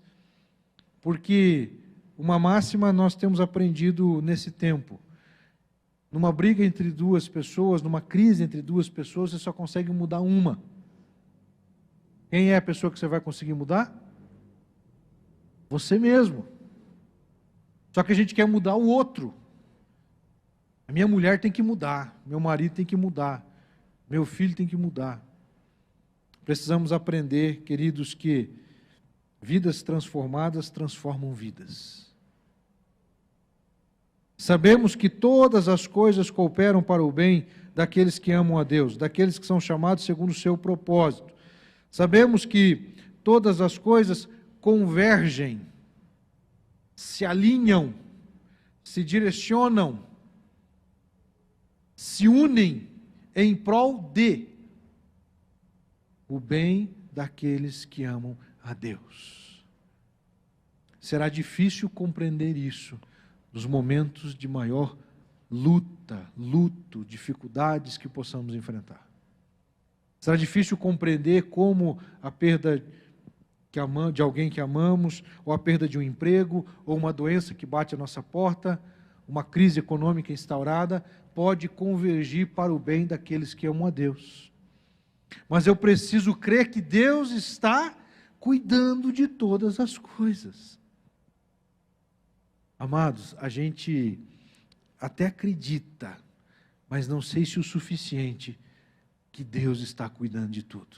porque uma máxima nós temos aprendido nesse tempo. Numa briga entre duas pessoas, numa crise entre duas pessoas, você só consegue mudar uma. Quem é a pessoa que você vai conseguir mudar? Você mesmo. Só que a gente quer mudar o outro. A minha mulher tem que mudar, meu marido tem que mudar, meu filho tem que mudar. Precisamos aprender, queridos, que vidas transformadas transformam vidas. Sabemos que todas as coisas cooperam para o bem daqueles que amam a Deus, daqueles que são chamados segundo o seu propósito. Sabemos que todas as coisas convergem, se alinham, se direcionam, se unem em prol de o bem daqueles que amam a Deus. Será difícil compreender isso nos momentos de maior luto, dificuldades que possamos enfrentar. Será difícil compreender como a perda de alguém que amamos, ou a perda de um emprego, ou uma doença que bate à nossa porta, uma crise econômica instaurada, pode convergir para o bem daqueles que amam a Deus. Mas eu preciso crer que Deus está cuidando de todas as coisas. Amados, a gente até acredita, mas não sei se o suficiente, que Deus está cuidando de tudo.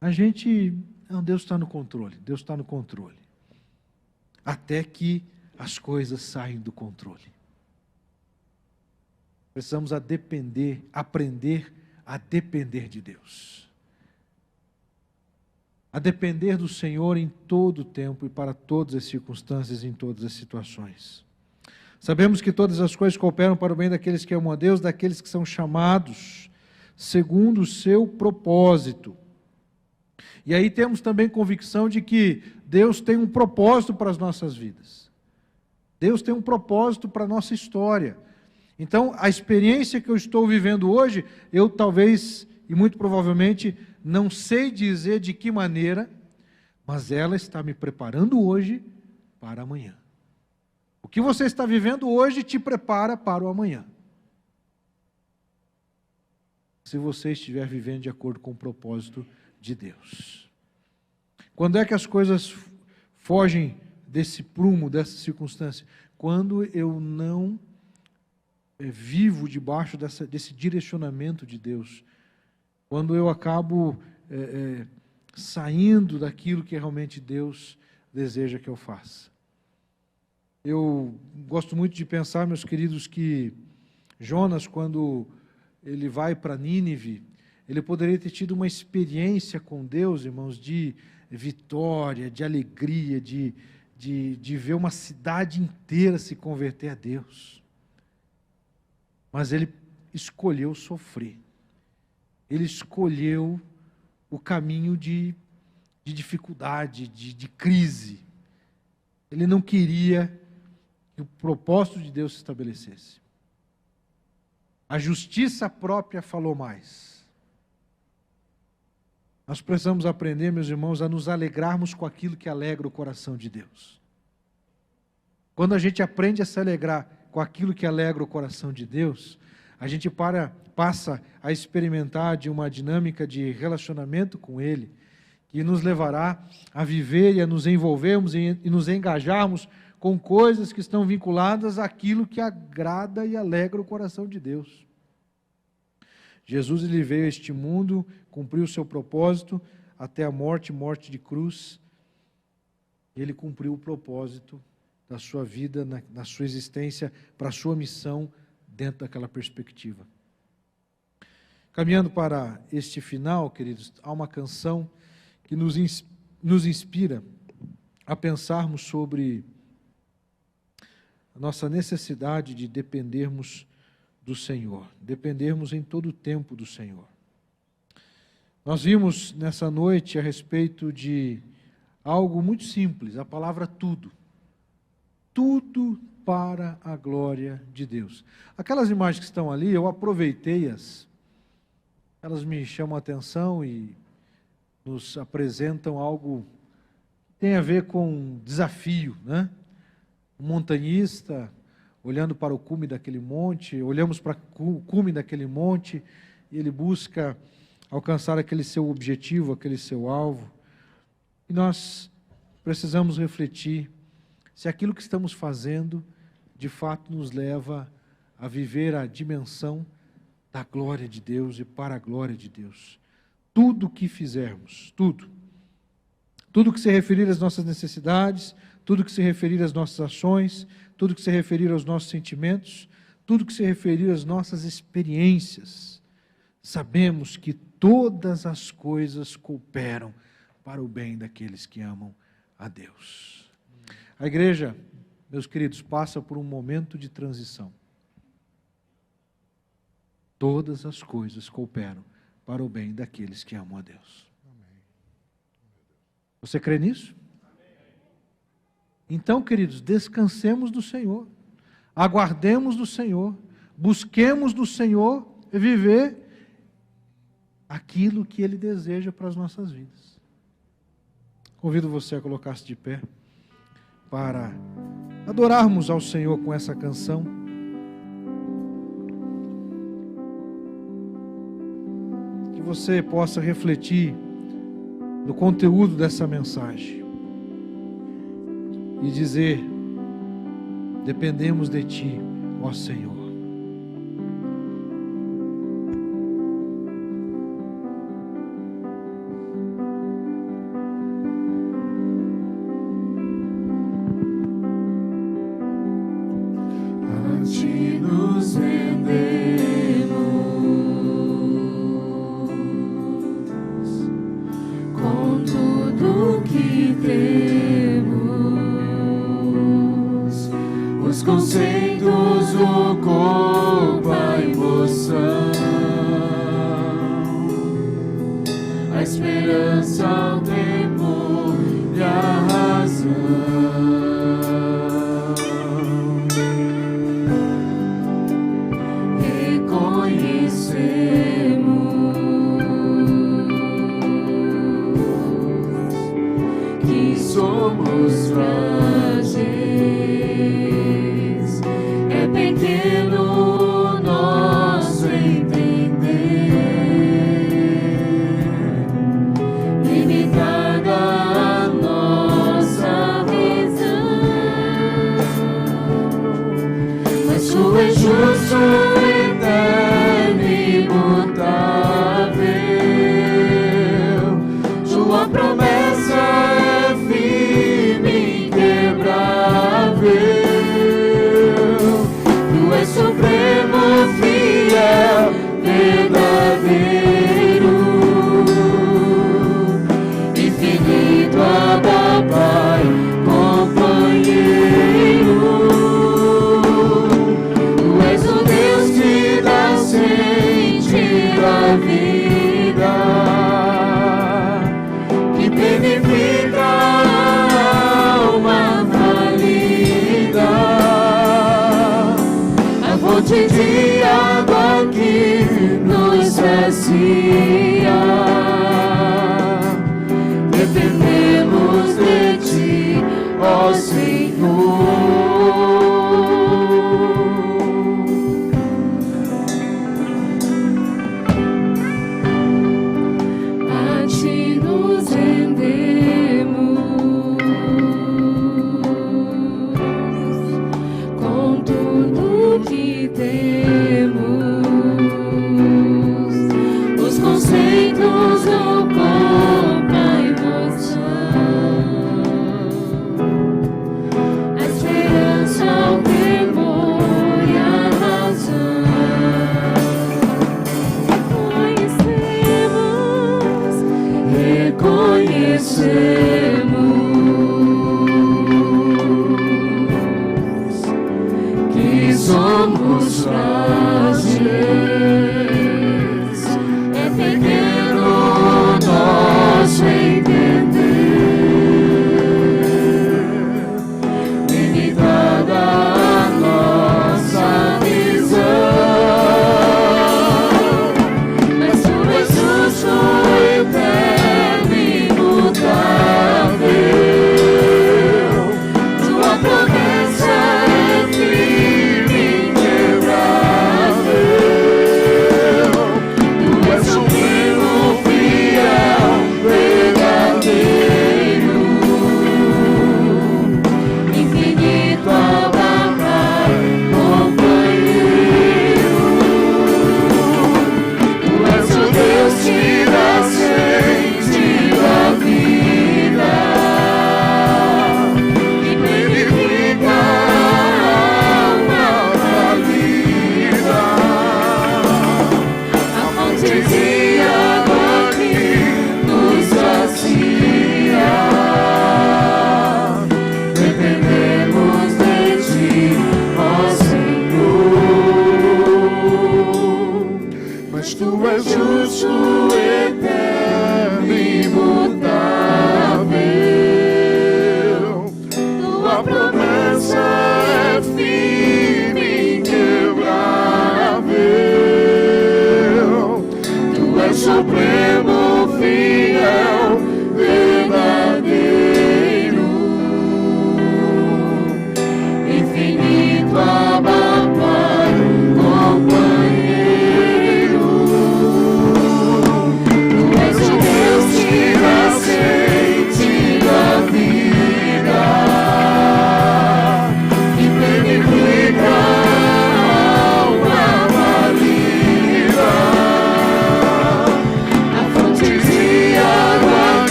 A gente, não, Deus está no controle, Deus está no controle. Até que as coisas saem do controle. Precisamos aprender a depender de Deus. A depender do Senhor em todo o tempo e para todas as circunstâncias, em todas as situações. Sabemos que todas as coisas cooperam para o bem daqueles que amam a Deus, daqueles que são chamados segundo o seu propósito. E aí temos também convicção de que Deus tem um propósito para as nossas vidas. Deus tem um propósito para a nossa história. Então, a experiência que eu estou vivendo hoje, eu talvez, e muito provavelmente, não sei dizer de que maneira, mas ela está me preparando hoje para amanhã. O que você está vivendo hoje te prepara para o amanhã. Se você estiver vivendo de acordo com o propósito de Deus. Quando é que as coisas fogem desse prumo, dessa circunstância? Quando eu não vivo debaixo desse direcionamento de Deus. Quando eu acabo saindo daquilo que realmente Deus deseja que eu faça. Eu gosto muito de pensar, meus queridos, que Jonas, quando ele vai para Nínive, ele poderia ter tido uma experiência com Deus, irmãos, de vitória, de alegria, de ver uma cidade inteira se converter a Deus. Mas ele escolheu sofrer. Ele escolheu o caminho de dificuldade, de crise. Ele não queria que o propósito de Deus se estabelecesse. A justiça própria falou mais. Nós precisamos aprender, meus irmãos, a nos alegrarmos com aquilo que alegra o coração de Deus. Quando a gente aprende a se alegrar com aquilo que alegra o coração de Deus, a gente passa a experimentar de uma dinâmica de relacionamento com Ele, que nos levará a viver e a nos envolvermos e nos engajarmos com coisas que estão vinculadas àquilo que agrada e alegra o coração de Deus. Jesus, ele veio a este mundo, cumpriu o seu propósito até a morte de cruz. Ele cumpriu o propósito da sua vida, na sua existência, para a sua missão dentro daquela perspectiva. Caminhando para este final, queridos, há uma canção que nos inspira a pensarmos sobre a nossa necessidade de dependermos do Senhor, dependermos em todo o tempo do Senhor. Nós vimos nessa noite a respeito de algo muito simples, a palavra tudo. Tudo para a glória de Deus. Aquelas imagens que estão ali, eu aproveitei-as, elas me chamam a atenção e nos apresentam algo que tem a ver com desafio, né? Um montanhista olhando para o cume daquele monte, olhamos para o cume daquele monte e ele busca alcançar aquele seu objetivo, aquele seu alvo. E nós precisamos refletir se aquilo que estamos fazendo, de fato, nos leva a viver a dimensão da glória de Deus e para a glória de Deus. Tudo o que fizermos, tudo que se referir às nossas necessidades, tudo que se referir às nossas ações, tudo que se referir aos nossos sentimentos, tudo que se referir às nossas experiências, sabemos que todas as coisas cooperam para o bem daqueles que amam a Deus. A igreja, meus queridos, passa por um momento de transição. Todas as coisas cooperam para o bem daqueles que amam a Deus. Você crê nisso? Então, queridos, descansemos do Senhor, aguardemos do Senhor, busquemos do Senhor viver aquilo que Ele deseja para as nossas vidas. Convido você a colocar-se de pé para adorarmos ao Senhor com essa canção. Que você possa refletir no conteúdo dessa mensagem e dizer: Dependemos de Ti, ó Senhor. A Ti nos rendemos com tudo que temos, os conceitos, o corpo, a emoção, a esperança, o temor e a razão. Que somos frágeis, é pequeno o nosso entender, limitada a nossa visão, mas Tu és justo, eterno e imutável, Tua promessa é firme, inquebrável. Tu és supremo, fiel, verdadeiro, infinito, Abba, Pai, companheiro. Tu és o Deus que dá sentido à vida, que beneficia a alma falida, a fonte de água que nos sacia. Dependemos de Ti, ó Senhor. A Ti nos rendemos com tudo que temos, os conceitos, o corpo, a emoção, a esperança, o temor e a razão. Reconhecemos que somos frágeis, é pequeno o nosso entender, limitada a nossa visão, mas Tu és justo, eterno e imutável. Tua promessa é firme, inquebrável.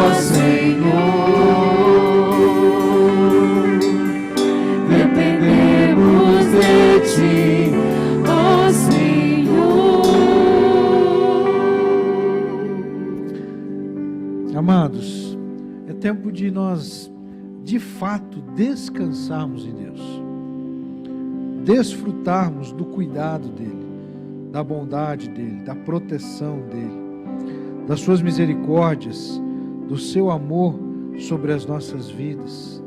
ó Senhor, dependemos de Ti, ó Senhor. Amados, é tempo de nós, de fato, descansarmos em Deus, desfrutarmos do cuidado dEle, da bondade dEle, da proteção dEle, das suas misericórdias, do seu amor sobre as nossas vidas.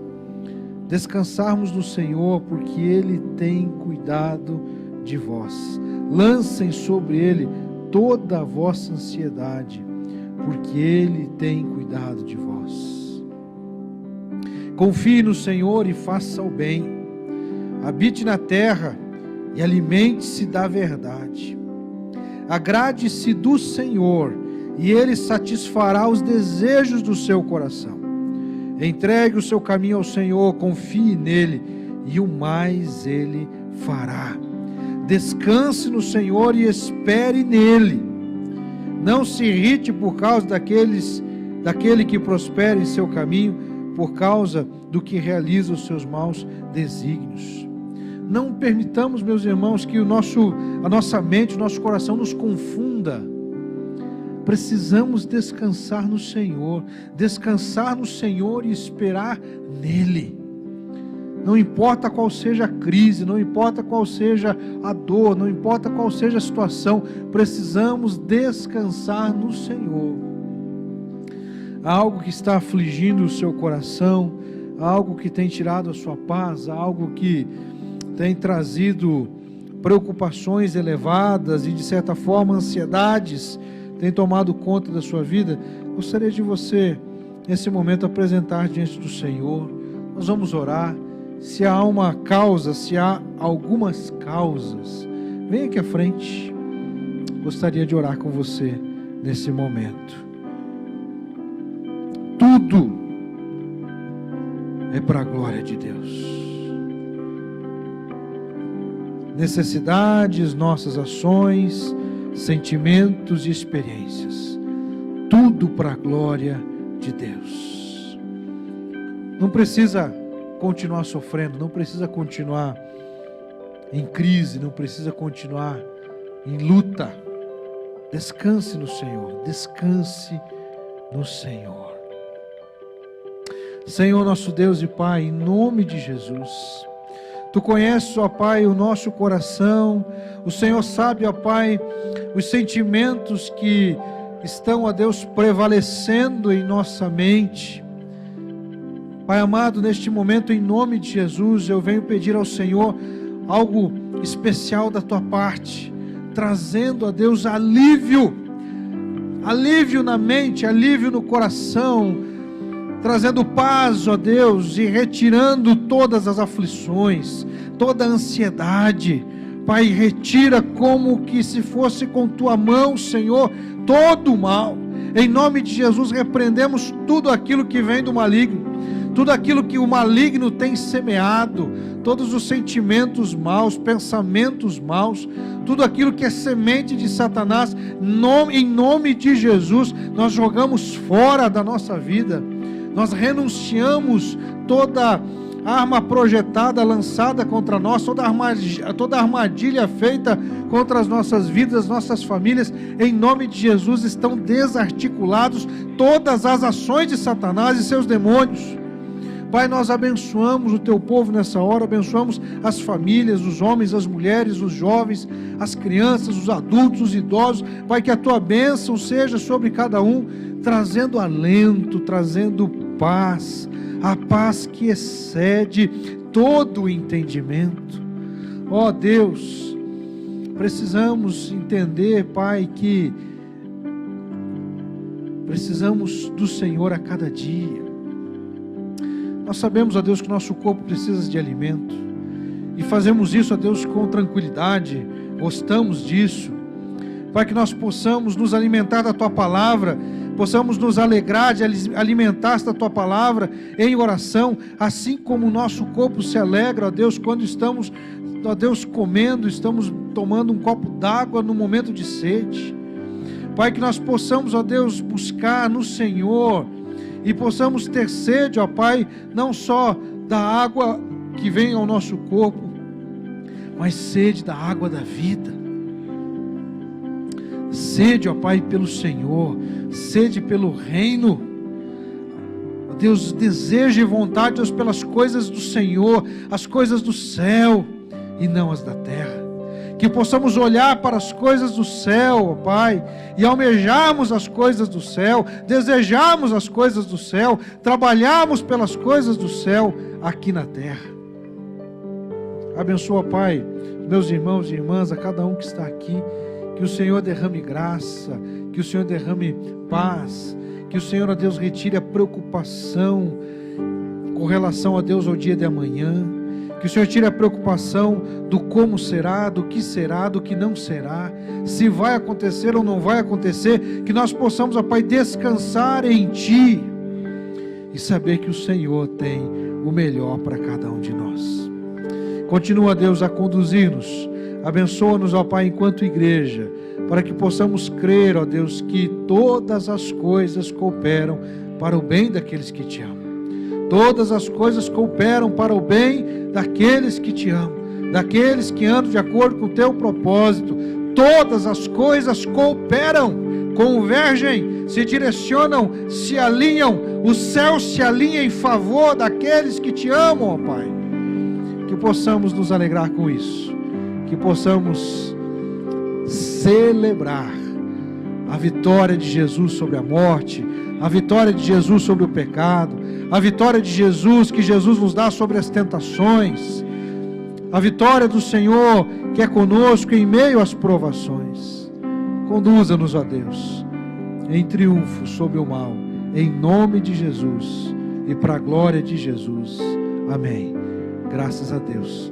Descansarmos no Senhor, porque Ele tem cuidado de vós. Lancem sobre Ele toda a vossa ansiedade, porque Ele tem cuidado de vós. Confie no Senhor e faça o bem. Habite na terra e alimente-se da verdade. Agrade-se do Senhor e Ele satisfará os desejos do seu coração. Entregue o seu caminho ao Senhor, confie nele e o mais Ele fará. Descanse no Senhor e espere nele. Não se irrite por causa daquele que prospera em seu caminho, por causa do que realiza os seus maus desígnios. Não permitamos, meus irmãos, que a nossa mente, o nosso coração nos confunda. Precisamos descansar no Senhor e esperar nele. Não importa qual seja a crise, não importa qual seja a dor, não importa qual seja a situação, precisamos descansar no Senhor. Há algo que está afligindo o seu coração, há algo que tem tirado a sua paz, há algo que tem trazido preocupações elevadas e, de certa forma, ansiedades tem tomado conta da sua vida. Gostaria de você, nesse momento, apresentar diante do Senhor. Nós vamos orar. Se há uma causa, se há algumas causas, venha aqui à frente. Gostaria de orar com você nesse momento. Tudo é para a glória de Deus. Necessidades, nossas ações, sentimentos e experiências, tudo para a glória de Deus. Não precisa continuar sofrendo, não precisa continuar em crise, não precisa continuar em luta. Descanse no Senhor, descanse no Senhor. Senhor nosso Deus e Pai, em nome de Jesus, Tu conheces, ó Pai, o nosso coração. O Senhor sabe, ó Pai, os sentimentos que estão, ó Deus, prevalecendo em nossa mente. Pai amado, neste momento, em nome de Jesus, eu venho pedir ao Senhor algo especial da Tua parte, trazendo, ó Deus, alívio na mente, alívio no coração, trazendo paz, ó Deus, e retirando todas as aflições, toda a ansiedade. Pai, retira como que se fosse com Tua mão, Senhor, todo o mal. Em nome de Jesus, repreendemos tudo aquilo que vem do maligno, tudo aquilo que o maligno tem semeado, todos os sentimentos maus, pensamentos maus, tudo aquilo que é semente de Satanás, em nome de Jesus, nós jogamos fora da nossa vida. Nós renunciamos toda arma projetada, lançada contra nós, toda armadilha feita contra as nossas vidas, nossas famílias, em nome de Jesus, estão desarticulados todas as ações de Satanás e seus demônios. Pai, nós abençoamos o Teu povo nessa hora, abençoamos as famílias, os homens, as mulheres, os jovens, as crianças, os adultos, os idosos. Pai, que a Tua bênção seja sobre cada um, trazendo alento, trazendo paz, a paz que excede todo o entendimento. Ó Deus, precisamos entender, Pai, que precisamos do Senhor a cada dia. Nós sabemos, ó Deus, que o nosso corpo precisa de alimento, e fazemos isso, ó Deus, com tranquilidade, gostamos disso. Pai, que nós possamos nos alimentar da Tua palavra, possamos nos alegrar de alimentar-se da Tua palavra em oração, assim como o nosso corpo se alegra, ó Deus, quando estamos, ó Deus, comendo, estamos tomando um copo d'água no momento de sede. Pai, que nós possamos, ó Deus, buscar no Senhor e possamos ter sede, ó Pai, não só da água que vem ao nosso corpo, mas sede da água da vida. Sede, ó Pai, pelo Senhor, sede pelo reino. Ó Deus, desejo e vontade, Deus, pelas coisas do Senhor, as coisas do céu e não as da terra. Que possamos olhar para as coisas do céu, ó Pai, e almejarmos as coisas do céu, desejarmos as coisas do céu, trabalharmos pelas coisas do céu aqui na terra. Abençoa, Pai, meus irmãos e irmãs, a cada um que está aqui, que o Senhor derrame graça, que o Senhor derrame paz, que o Senhor, ó Deus, retire a preocupação com relação, ó Deus, ao dia de amanhã, que o Senhor tire a preocupação do como será, do que não será, se vai acontecer ou não vai acontecer, que nós possamos, ó Pai, descansar em Ti e saber que o Senhor tem o melhor para cada um de nós. Continua, Deus, a conduzir-nos, abençoa-nos, ó Pai, enquanto igreja, para que possamos crer, ó Deus, que todas as coisas cooperam para o bem daqueles que Te amam. Todas as coisas cooperam para o bem daqueles que Te amam, daqueles que andam de acordo com o Teu propósito. Todas as coisas cooperam, convergem, se direcionam, se alinham, o céu se alinha em favor daqueles que Te amam, ó Pai. Que possamos nos alegrar com isso, que possamos celebrar a vitória de Jesus sobre a morte, a vitória de Jesus sobre o pecado, a vitória de Jesus que Jesus nos dá sobre as tentações, a vitória do Senhor que é conosco em meio às provações. Conduza-nos, ó Deus, em triunfo sobre o mal, em nome de Jesus e para a glória de Jesus. Amém. Graças a Deus.